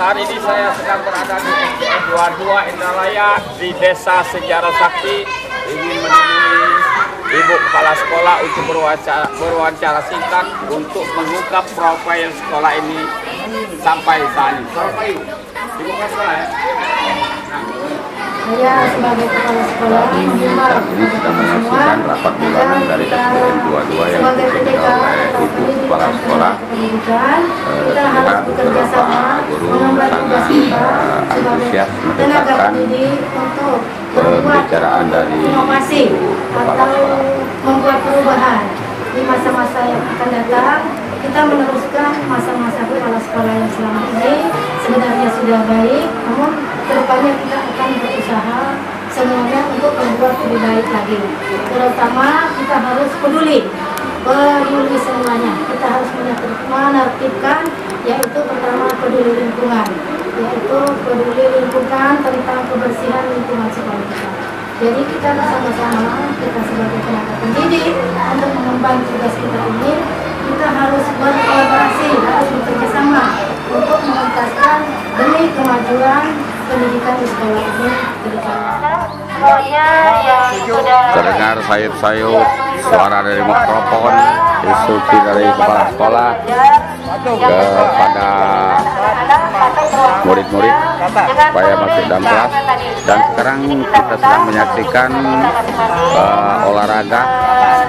Saat ini saya sedang berada di SDN 22 Indralaya di Desa Sejarah Sakti, ingin menemui Ibu Kepala Sekolah untuk berwawancara singkat untuk mengungkap profil sekolah ini sampai saat ini. Ibu Kepala Sekolah ya? Saya sebagai kepala sekolah saat ini sedang menyaksikan rapat bulanan dari SDN 22 yang dipimpin oleh Ibu Kepala Sekolah. Terlihat beberapa guru sangat antusias mendengarkan pembicaraan dari inovasi Kepala atau Sekolah. membuat perubahan di masa-masa yang akan datang. Kita meneruskan masa-masa kepala sekolah yang selama ini sebenarnya sudah baik, namun kedepannya kita akan berusaha semuanya untuk membuat lebih baik lagi. Terutama kita harus peduli semuanya. Kita harus menertibkan, yaitu pertama peduli lingkungan, yaitu peduli lingkungan tentang kebersihan lingkungan sekolah kita. Jadi kita bersama-sama, kita sebagai tenaga pendidik untuk mengemban tugas kita ini, kita harus berkolaborasi, harus bekerja sama untuk menuntaskan demi kemajuan pendidikan di sekolah ini ke depan. Terdengar sayup-sayup suara dari mikrofon, instruksi dari kepala sekolah kepada murid-murid supaya masuk dalam kelas. Dan sekarang kita sedang menyaksikan olahraga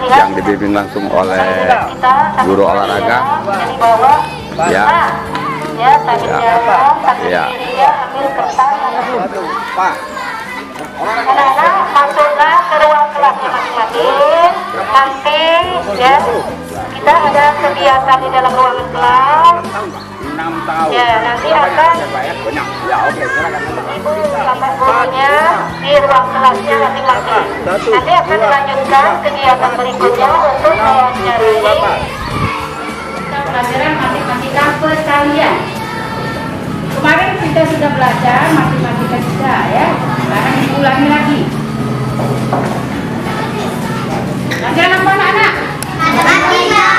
yang dibimbing langsung oleh guru olahraga. Ya. Pak. Anak-anak masuklah ke ruang kelasnya masing-masing. Nanti ya kita ada kegiatan di dalam ruangan kelas. 6 tahun. Ya, nanti akan Ya, oke, silakan. ibu sama gurunya di ruang kelasnya masing-masing. Nanti akan dilanjutkan kegiatan berikutnya untuk mewawancarai pelajaran matematika perkalian. Kemarin kita sudah belajar matematika juga ya. Sekarang diulangi lagi. Pelajaran apa anak-anak? Matematika.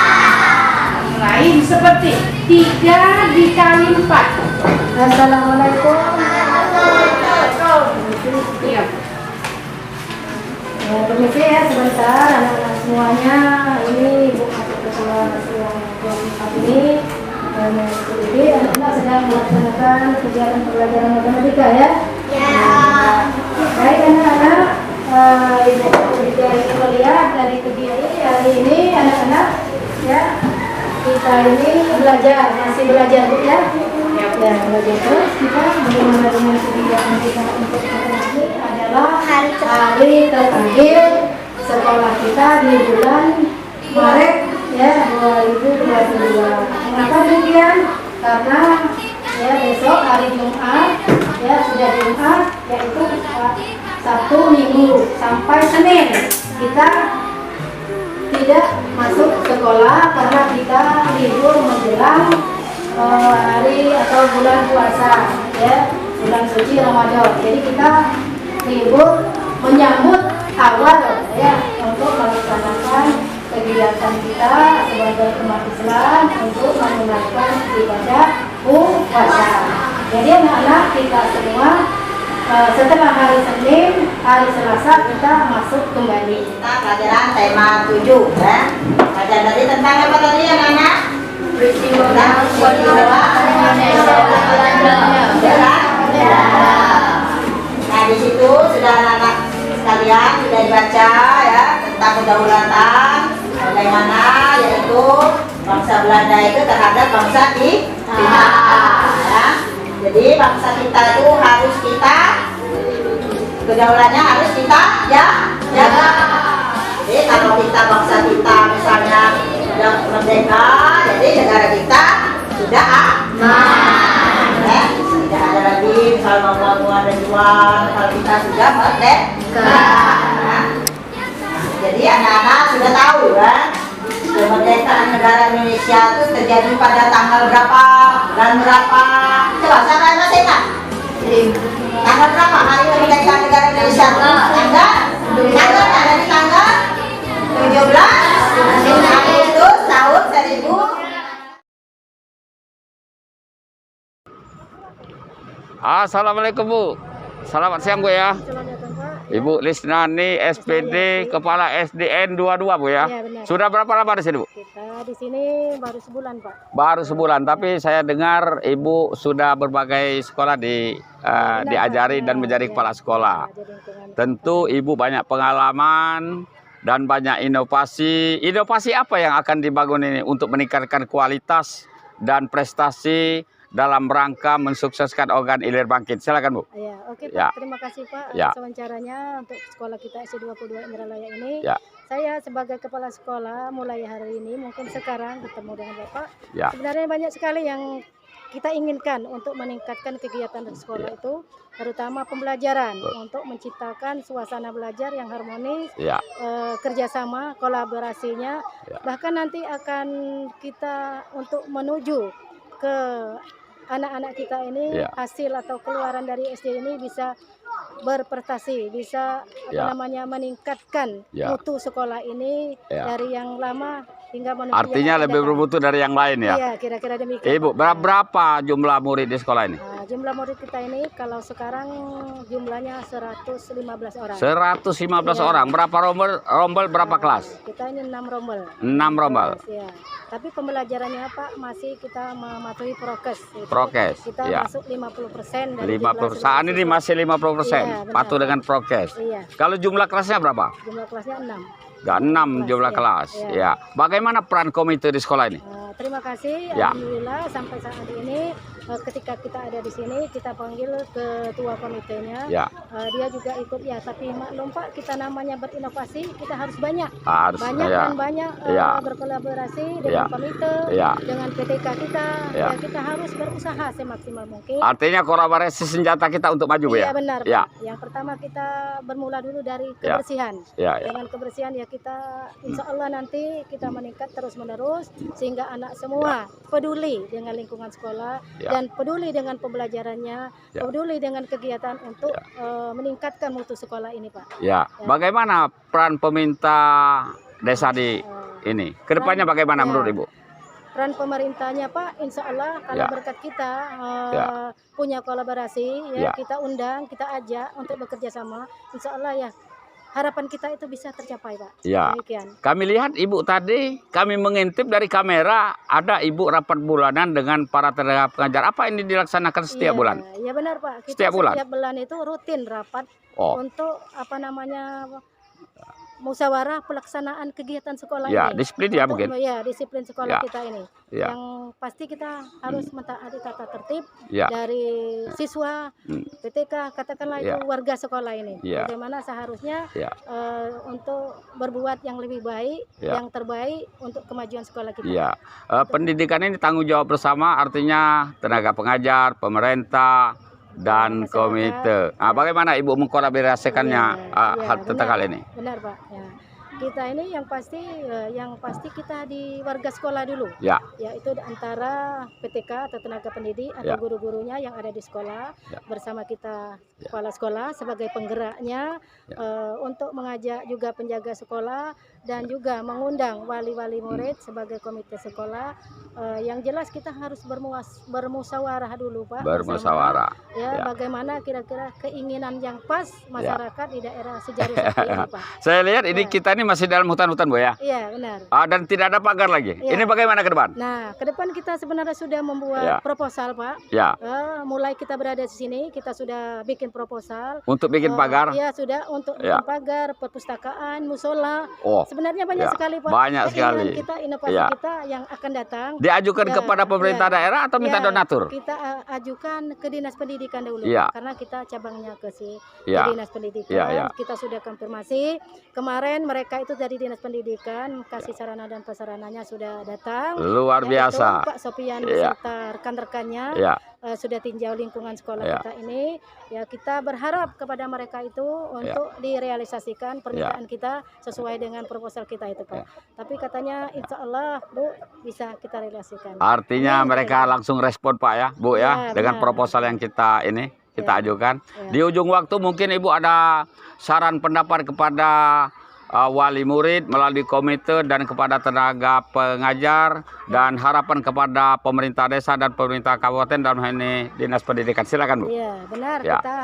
Lain seperti 3 dikali 4. Assalamualaikum. Iya. Ya, permisi ya sebentar anak-anak semuanya. Ini Ibu Ketua Kelompok ini dan jadi anak-anak sedang melaksanakan kegiatan pembelajaran matematika ya. Ya. Baik anak-anak, Ibu Ketua melihat dari kegiatan ini hari ini anak-anak ya kita ini masih belajar Bu ya. Ya, belajar terus kita bagaimana dengan kegiatan kita untuk hari ini adalah hari terakhir sekolah kita di bulan Maret ya 2022. Kenapa demikian? Karena ya besok hari Jumat ya sudah Jumat yaitu Sabtu Minggu sampai Senin kita tidak masuk sekolah karena kita libur menjelang hari atau bulan puasa ya bulan suci Ramadan. Jadi kita libur menyambut awal ya untuk melaksanakan kegiatan kita sebagai umat Islam untuk menunaikan ibadah puasa. Jadi anak-anak kita semua setelah hari Senin, hari Selasa kita masuk kembali. Kita pelajaran tema 7 ya. Pelajaran tadi tentang apa tadi anak-anak? Peristiwa Nah di situ sudah anak-anak sekalian sudah dibaca ya tentang kedaulatan bagaimana yaitu bangsa Belanda itu terhadap bangsa kita ya. Jadi bangsa kita itu harus kita kedaulatannya harus kita ya jaga. Jadi kalau kita bangsa kita misalnya sudah merdeka, jadi negara kita sudah aman. Ya, tidak ada lagi misal mau dan jual kalau kita sudah merdeka. Ya. Jadi anak-anak sudah tahu kan kemerdekaan negara Indonesia itu terjadi pada tanggal berapa dan berapa. Coba siapa yang masih ingat? Tanggal berapa hari kemerdekaan negara Indonesia? Tanggal ada di tanggal 17 Agustus tahun 1000. Assalamualaikum Bu. Selamat siang Bu ya. Selamat datang Pak. Ibu Lisnani SPD Kepala SDN 22 Bu ya. Iya, benar. Sudah berapa lama di sini Bu? Kita di sini baru sebulan Pak. Baru sebulan, tapi saya dengar Ibu sudah berbagai sekolah diajari dan menjadi kepala sekolah. Jadi lingkungan. Tentu Ibu banyak pengalaman dan banyak inovasi. Inovasi apa yang akan dibangun ini untuk meningkatkan kualitas dan prestasi dalam rangka mensukseskan organ ilir bangkit? Silakan Bu. Ya, oke Pak. Ya. Terima kasih Pak Ya. atas wawancaranya untuk sekolah kita SD22 Indralaya ini. Ya. Saya sebagai kepala sekolah mulai hari ini mungkin sekarang ketemu dengan Bapak. Ya. Sebenarnya banyak sekali yang kita inginkan untuk meningkatkan kegiatan di sekolah itu, terutama pembelajaran untuk menciptakan suasana belajar yang harmonis, Ya. kerjasama, kolaborasinya, Ya. bahkan nanti akan kita untuk menuju ke anak-anak kita ini Ya. hasil atau keluaran dari SD ini bisa berprestasi, bisa Ya. meningkatkan Ya. mutu sekolah ini Ya. dari yang lama hingga menuju yang Artinya akan lebih datang. bermutu dari yang lain ya. Iya, kira-kira demikian. Ibu, Pak. berapa jumlah murid di sekolah ini? Nah, jumlah murid kita ini kalau sekarang jumlahnya 115 orang. 115 Iya. orang. Berapa rombel berapa kelas? Kita ini 6 rombel. 6 rombel. Ya. Tapi pembelajarannya Pak masih kita mematuhi prokes. gitu. Prokes, Kita ya. masuk 50% dari 50. jumlah Saat ini siswa. masih 50%. Iya, benar, Patuh Pak. dengan prokes. Iya, Kalau jumlah kelasnya berapa? jumlah kelasnya 6. Gak 6 Kelas, jumlah ya. kelas. Iya. Ya. Bagaimana peran komite di sekolah ini? Terima kasih. Ya. Alhamdulillah sampai saat ini ketika kita ada di sini kita panggil ketua komitenya. Ya. Dia juga ikut ya. Tapi maklum Pak, kita namanya berinovasi kita harus banyak. Harus Banyak ya. dan banyak Ya. berkolaborasi Ya. dengan komite, Ya. dengan PTK kita. Ya. Ya, kita harus berusaha semaksimal mungkin. Artinya kolaborasi senjata kita untuk maju Iya ya. benar. Ya. Pak. Yang pertama kita bermula dulu dari Ya. kebersihan. Ya, ya. Dengan kebersihan ya kita insya Allah nanti kita meningkat terus menerus sehingga anak semua peduli dengan lingkungan sekolah Ya. dan peduli dengan pembelajarannya, Ya. peduli dengan kegiatan untuk meningkatkan mutu sekolah ini Pak. Ya. Bagaimana peran pemerintah desa di ini? Kedepannya bagaimana Ya. menurut Ibu? Peran pemerintahnya Pak, insya Allah kalau Ya. berkat kita Ya. punya kolaborasi, Ya. kita undang, kita ajak untuk bekerja sama, insya Allah ya harapan kita itu bisa tercapai Pak. Ya. Demikian. Kami lihat Ibu tadi, kami mengintip dari kamera, ada Ibu rapat bulanan dengan para tenaga pengajar. Apa ini dilaksanakan setiap Iya, bulan? Iya benar Pak. Kita Setiap bulan? Setiap bulan itu rutin rapat Oh, untuk musyawarah pelaksanaan kegiatan sekolah ya, ini. disiplin ya Untuk- mungkin. Ya, disiplin sekolah Ya. kita ini. Ya. Yang pasti kita harus mentaati tata tertib Ya. dari siswa, Hmm. PTK, katakanlah Ya. itu warga sekolah ini. Ya. Bagaimana seharusnya Ya. untuk berbuat yang lebih baik, Ya. yang terbaik untuk kemajuan sekolah kita. Iya, pendidikan ini tanggung jawab bersama, artinya tenaga pengajar, pemerintah, dan Masyarakat. komite. Nah, bagaimana Ibu mengkolaborasikannya Iya, hal tentang hal benar. ini? Benar Pak. Ya. Kita ini yang pasti kita di warga sekolah dulu. Ya, Yaitu antara PTK atau tenaga pendidik atau Ya. guru-gurunya yang ada di sekolah Ya. bersama kita Ya. kepala sekolah sebagai penggeraknya Ya. untuk mengajak juga penjaga sekolah dan juga mengundang wali-wali murid sebagai komite sekolah. Yang jelas kita harus bermusyawarah dulu Pak. bermusyawarah. bersama, Ya, Ya. bagaimana kira-kira keinginan yang pas masyarakat di daerah Sejaru seperti ini Pak. Saya lihat ini Ya. kita ini masih dalam hutan-hutan Bu ya. Iya benar. Dan tidak ada pagar lagi. Ya. Ini bagaimana ke depan? Nah, ke depan kita sebenarnya sudah membuat Ya. proposal, Pak. Ya, Mulai kita berada di sini, kita sudah bikin proposal. untuk bikin pagar. Iya, sudah untuk Ya. bikin pagar, perpustakaan, musola. Oh, Sebenarnya banyak Ya, sekali, Pak. banyak keinginan sekali. kita, inovasi Ya. kita yang akan datang. diajukan Ya, kepada pemerintah ya. daerah atau minta Ya, donatur? Kita ajukan ke Dinas Pendidikan dulu, Ya. karena kita cabangnya ke Ya. Dinas Pendidikan. Ya, ya. Kita sudah konfirmasi. Kemarin mereka itu dari Dinas Pendidikan, kasih sarana dan prasarananya sudah datang. Luar Yaitu biasa. Pak Sopian Ya. beserta rekan-rekannya Ya, sudah tinjau lingkungan sekolah Ya. kita ini. Ya, kita berharap kepada mereka itu untuk direalisasikan permintaan kita sesuai dengan proposal kita itu Pak. Ya. Tapi katanya insya Allah Bu bisa kita realisasikan. artinya Amin. mereka langsung respon Pak ya, Bu ya, Ya, dengan benar. proposal yang kita kita Ya. ajukan. Ya. Di ujung waktu mungkin Ibu ada saran pendapat kepada wali murid, melalui komite dan kepada tenaga pengajar, dan harapan kepada pemerintah desa dan pemerintah kabupaten dalam hal ini Dinas Pendidikan. Silakan Bu. Iya, benar. Ya. Kita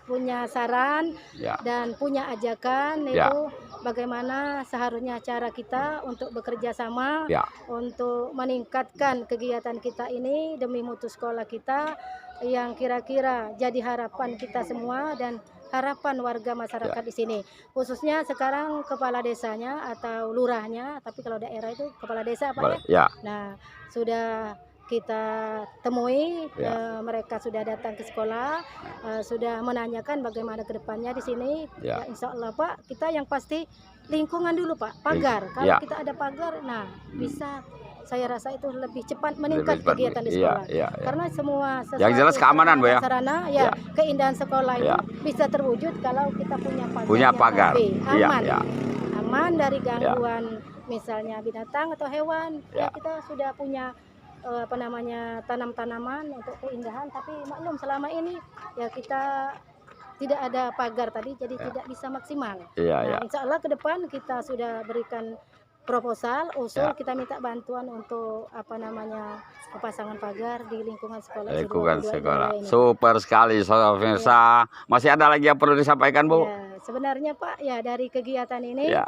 punya saran Ya. dan punya ajakan, Ya. yaitu bagaimana seharusnya cara kita untuk bekerja sama, Ya. untuk meningkatkan kegiatan kita ini demi mutu sekolah kita yang kira-kira jadi harapan kita semua dan harapan warga masyarakat di sini, khususnya sekarang kepala desanya atau lurahnya, tapi kalau daerah itu kepala desa Pak ya. Ya. Nah, sudah kita temui, Ya. mereka sudah datang ke sekolah, sudah menanyakan bagaimana ke depannya di sini. Ya. Ya, insya Allah Pak, kita yang pasti lingkungan dulu Pak, pagar. Kalau Ya. kita ada pagar, nah bisa, saya rasa itu lebih cepat meningkat Lebih cepat. kegiatan di Iya, sekolah. iya, iya. Karena semua Yang jelas sesuatu keamanan, Bu, ya. sarana, ya, Ya. keindahan sekolah Ya. itu bisa terwujud kalau kita punya pagar. Punya yang pagar. rapi, Iya, aman. iya. Aman dari gangguan misalnya binatang atau hewan. Ya. Ya, kita sudah punya tanam-tanaman untuk keindahan, tapi maklum selama ini ya kita tidak ada pagar tadi, jadi tidak bisa maksimal. Iya, Nah, iya. insya Allah ke depan kita sudah berikan proposal, usul, Ya. kita minta bantuan untuk pemasangan pagar di lingkungan sekolah. Lingkungan Dua sekolah. ini. Super sekali, Saudara pemirsa. Masih ada lagi yang perlu disampaikan, Bu? Ya, sebenarnya Pak, ya dari kegiatan ini Ya.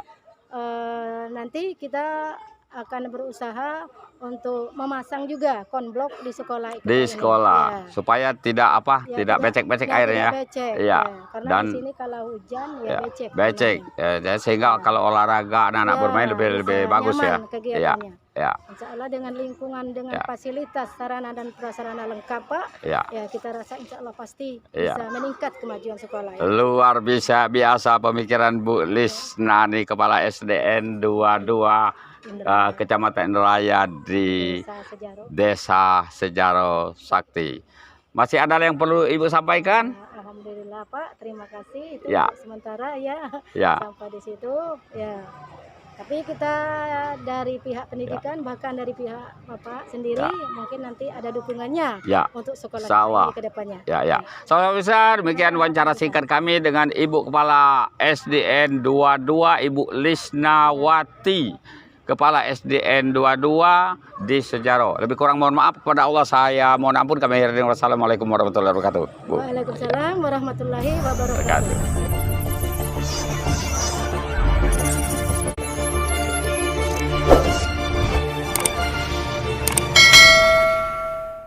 nanti kita akan berusaha untuk memasang juga konblok di sekolah kita Di ini. sekolah Ya. supaya tidak Ya, tidak becek-becek ya, airnya. tidak becek, Iya. ya. Karena Dan di sini kalau hujan ya, ya, becek. becek. namanya. Sehingga Ya. kalau olahraga anak-anak Ya, bermain lebih bisa bagus ya. nyaman kegiatannya. Ya. Insya Allah dengan lingkungan, dengan Ya. fasilitas sarana dan prasarana lengkap Pak, Ya. ya kita rasa insya Allah pasti Ya. bisa meningkat kemajuan sekolah. Ya. Luar biasa pemikiran Bu Lisna nih, Kepala SDN 22 Kecamatan Indralaya di Desa Sejaro. Desa Sejaro Sakti. Masih ada yang perlu Ibu sampaikan? Ya, alhamdulillah Pak, terima kasih. Itu Ya. sementara ya. Ya. Sampai di situ ya. Tapi kita dari pihak pendidikan, bahkan dari pihak Bapak sendiri, Ya. mungkin nanti ada dukungannya Ya. untuk sekolah Sawah. kita ini ke depannya. Ya. Saudara besar, demikian wawancara singkat kami dengan Ibu Kepala SDN 22, Ibu Lisnawati, Kepala SDN 22 di Sejaro. Lebih kurang mohon maaf kepada Allah, saya mohon ampun. Kami akhiri. Wassalamualaikum warahmatullahi wabarakatuh. Bu. Waalaikumsalam warahmatullahi wabarakatuh.